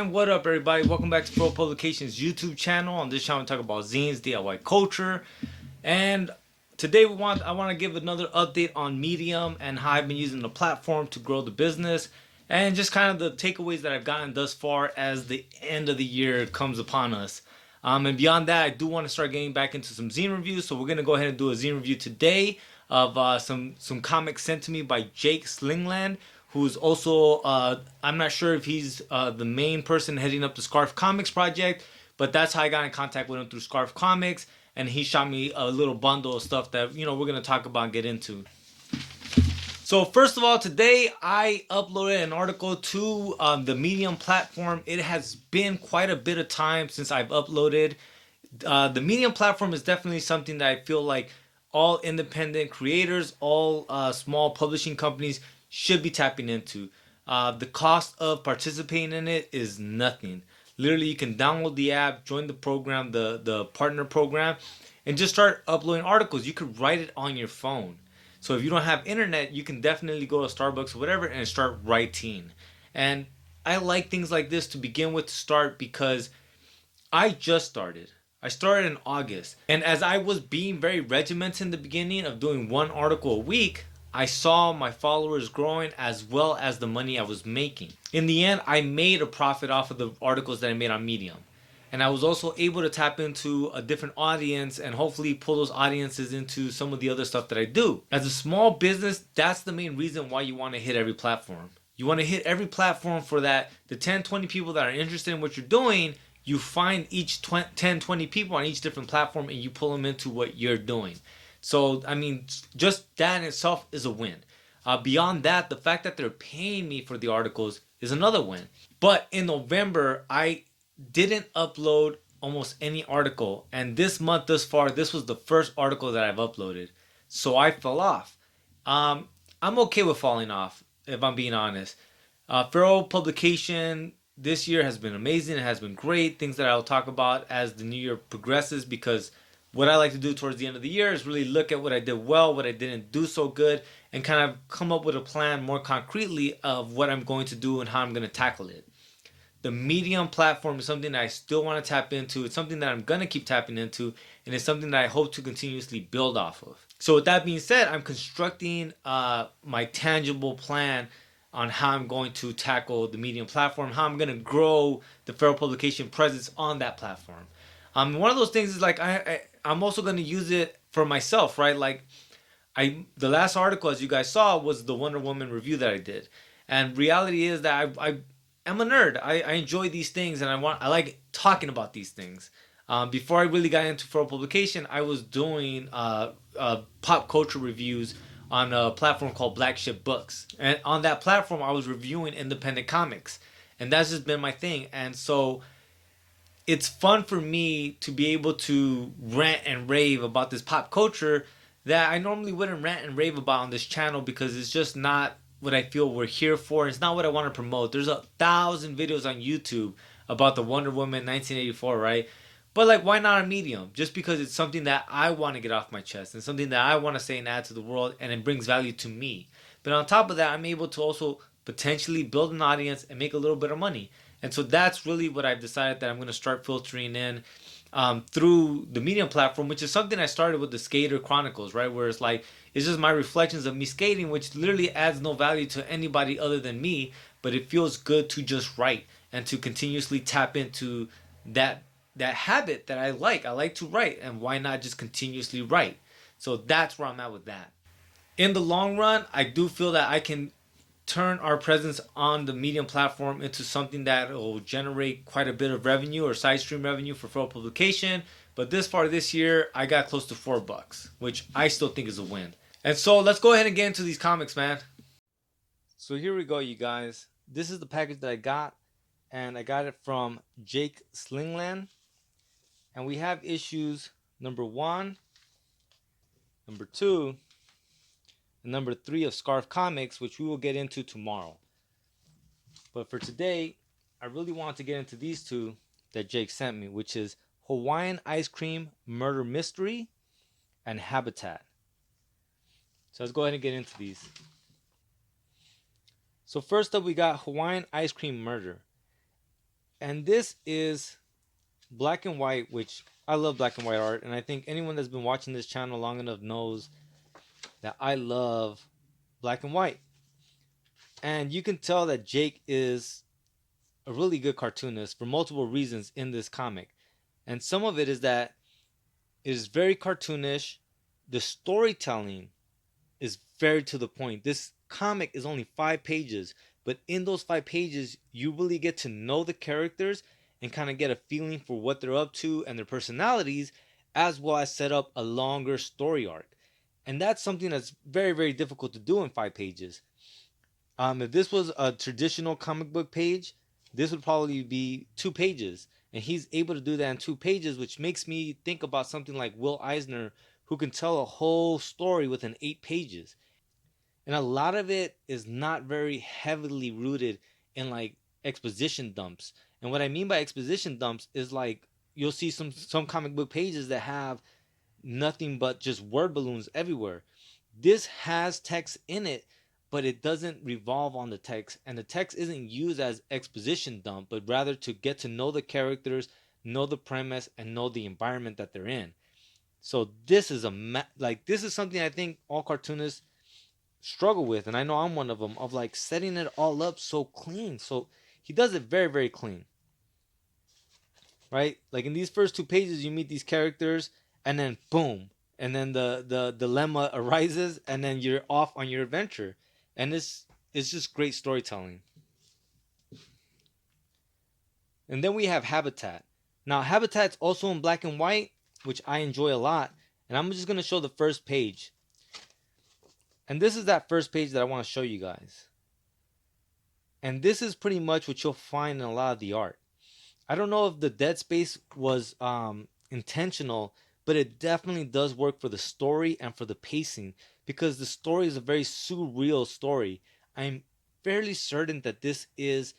And what up, everybody? Welcome back to Pro Publications YouTube channel. On this channel, we talk about zines, DIY culture, and today I want to give another update on Medium and how I've been using the platform to grow the business, and just kind of the takeaways that I've gotten thus far as the end of the year comes upon us. And beyond that, I do want to start getting back into some zine reviews. So we're gonna go ahead and do a zine review today of some comics sent to me by Jake Slingland, who's also I'm not sure if he's the main person heading up the Scarf Comics project, but that's how I got in contact with him, through Scarf Comics, and he shot me a little bundle of stuff that we're gonna talk about and get into. So first of all, today I uploaded an article to the Medium platform. It has been quite a bit of time since I've uploaded. The Medium platform is definitely something that I feel like all independent creators, all small publishing companies should be tapping into. The cost of participating in it is nothing. Literally, you can download the app, join the program, the partner program, and just start uploading articles. You could write it on your phone. So if you don't have internet, you can definitely go to Starbucks or whatever and start writing. And I like things like this to begin with, to start, because I just started. I started in August. And as I was being very regimented in the beginning of doing one article a week, I saw my followers growing as well as the money I was making. In the end, I made a profit off of the articles that I made on Medium. And I was also able to tap into a different audience and hopefully pull those audiences into some of the other stuff that I do. As a small business, that's the main reason why you want to hit every platform. You want to hit every platform for that, the 10, 20 people that are interested in what you're doing. You find each 10, 20 people on each different platform and you pull them into what you're doing. So, I mean, just that in itself is a win. Beyond that, the fact that they're paying me for the articles is another win. But in November, I didn't upload almost any article. And this month thus far, this was the first article that I've uploaded. So I fell off. I'm okay with falling off, if I'm being honest. Feral publication this year has been amazing. It has been great. Things that I'll talk about as the new year progresses, because what I like to do towards the end of the year is really look at what I did well, what I didn't do so good, and kind of come up with a plan more concretely of what I'm going to do and how I'm going to tackle it. The Medium platform is something that I still want to tap into. It's something that I'm going to keep tapping into, and it's something that I hope to continuously build off of. So with that being said, I'm constructing my tangible plan on how I'm going to tackle the Medium platform, how I'm going to grow the Feral publication presence on that platform. One of those things is like I'm also going to use it for myself, right? Like the last article, as you guys saw, was the Wonder Woman review that I did. And reality is that I'm a nerd. I enjoy these things, and I like talking about these things. Before I really got into Feral publication, I was doing pop culture reviews on a platform called Black Ship Books. And on that platform, I was reviewing independent comics. And that's just been my thing. And so it's fun for me to be able to rant and rave about this pop culture that I normally wouldn't rant and rave about on this channel, because it's just not what I feel we're here for. It's not what I want to promote. There's 1,000 videos on YouTube about the Wonder Woman 1984, right? But like, why not a Medium? Just because it's something that I want to get off my chest and something that I want to say and add to the world, and it brings value to me. But on top of that, I'm able to also potentially build an audience and make a little bit of money. And so that's really what I've decided that I'm going to start filtering in through the Medium platform, which is something I started with the Skater Chronicles, right? Where it's like, it's just my reflections of me skating, which literally adds no value to anybody other than me, but it feels good to just write and to continuously tap into that habit that I like. I like to write, and why not just continuously write? So that's where I'm at with that. In the long run, I do feel that I can turn our presence on the Medium platform into something that will generate quite a bit of revenue or side stream revenue for Feral publication. But this far this year, I got close to $4, which I still think is a win. And so let's go ahead and get into these comics, man. So here we go, you guys. This is the package that I got, and I got it from Jake Slingland. And we have issues number 1, number 2, and number 3 of Scarf Comics, which we will get into tomorrow. But for today, I really want to get into these two that Jake sent me, which is Hawaiian Ice Cream Murder Mystery and Habitat. So let's go ahead and get into these. So first up, we got Hawaiian Ice Cream Murder. And this is black and white, which I love black and white art. And I think anyone that's been watching this channel long enough knows that I love black and white. And you can tell that Jake is a really good cartoonist for multiple reasons in this comic. And some of it is that it is very cartoonish. The storytelling is very to the point. This comic is only 5 pages, but in those 5 pages, you really get to know the characters and kind of get a feeling for what they're up to and their personalities, as well as set up a longer story arc. And that's something that's very, very difficult to do in 5 pages. If this was a traditional comic book page, this would probably be 2 pages. And he's able to do that in 2 pages, which makes me think about something like Will Eisner, who can tell a whole story within 8 pages. And a lot of it is not very heavily rooted in like exposition dumps. And what I mean by exposition dumps is like you'll see some comic book pages that have nothing but just word balloons everywhere. This has text in it, but it doesn't revolve on the text, and the text isn't used as exposition dump, but rather to get to know the characters, know the premise, and know the environment that they're in. So this is this is something I think all cartoonists struggle with, and I know I'm one of them, of like setting it all up so clean. So he does it very, very clean, right? Like in these first 2 pages, you meet these characters, and then boom, and then the dilemma arises, and then you're off on your adventure, and it's just great storytelling. And then we have Habitat. Now Habitat's also in black and white, which I enjoy a lot, and I'm just gonna show the first page. And this is that first page that I want to show you guys. And this is pretty much what you'll find in a lot of the art. I don't know if the dead space was intentional, but it definitely does work for the story and for the pacing, because the story is a very surreal story. I'm fairly certain that this is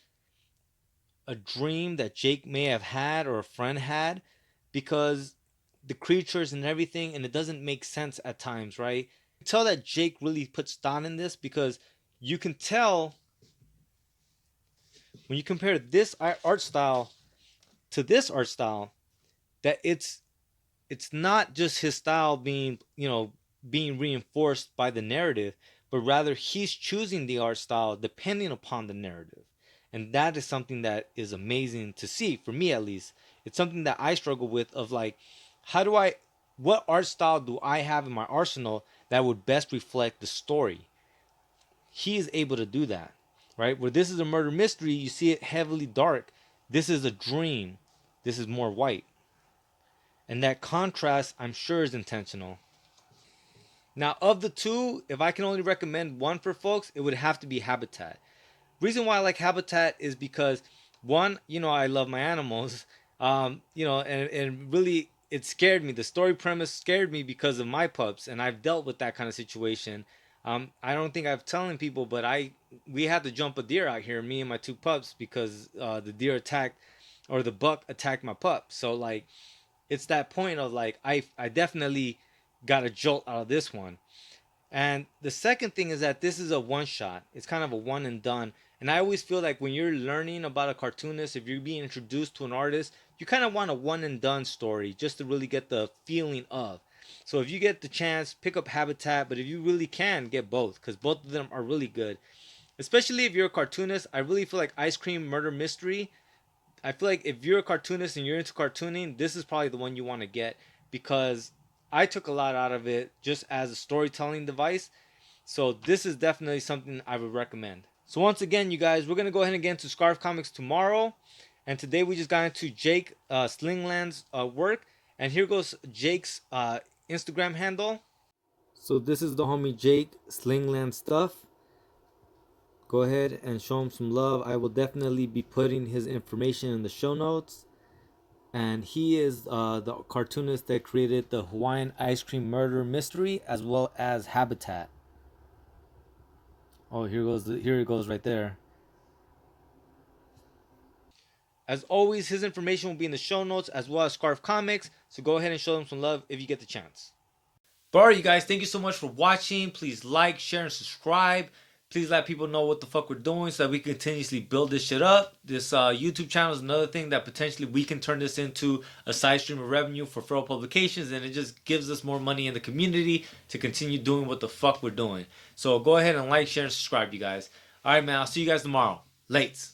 a dream that Jake may have had or a friend had, because the creatures and everything, and it doesn't make sense at times, right? You tell that Jake really puts thought in this, because you can tell when you compare this art style to this art style that it's not just his style being, being reinforced by the narrative, but rather he's choosing the art style depending upon the narrative. And that is something that is amazing to see, for me at least. It's something that I struggle with, of like, what art style do I have in my arsenal that would best reflect the story? He is able to do that, right? Where this is a murder mystery, you see it heavily dark. This is a dream. This is more white. And that contrast, I'm sure, is intentional. Now, of the two, if I can only recommend one for folks, it would have to be Habitat. Reason why I like Habitat is because, one, I love my animals, and really it scared me. The story premise scared me because of my pups, and I've dealt with that kind of situation. I don't think I've telling people, but we had to jump a deer out here, me and my 2 pups, because the deer attacked, or the buck attacked my pup. So like, it's that point of like, I definitely got a jolt out of this one. And the second thing is that this is a one shot. It's kind of a one and done. And I always feel like when you're learning about a cartoonist, if you're being introduced to an artist, you kind of want a one and done story just to really get the feeling of. So if you get the chance, pick up Habitat, but if you really can, get both, because both of them are really good. Especially if you're a cartoonist, I really feel like Ice Cream Murder Mystery, I feel like if you're a cartoonist and you're into cartooning, this is probably the one you want to get, because I took a lot out of it just as a storytelling device. So this is definitely something I would recommend. So once again, you guys, we're going to go ahead and get into Scarf Comics tomorrow. And today we just got into Jake Slingland's work. And here goes Jake's Instagram handle. So this is the homie Jake Slingland stuff. Go ahead and show him some love. I will definitely be putting his information in the show notes. And he is the cartoonist that created the Hawaiian Ice Cream Murder Mystery, as well as Habitat. Oh, here it goes right there. As always, his information will be in the show notes, as well as Scarf Comics. So go ahead and show him some love if you get the chance. But alright, you guys, thank you so much for watching. Please like, share, and subscribe. Please let people know what the fuck we're doing so that we can continuously build this shit up. This YouTube channel is another thing that potentially we can turn this into a side stream of revenue for Furl Publications, and it just gives us more money in the community to continue doing what the fuck we're doing. So go ahead and like, share, and subscribe, you guys. All right, man. I'll see you guys tomorrow. Lates.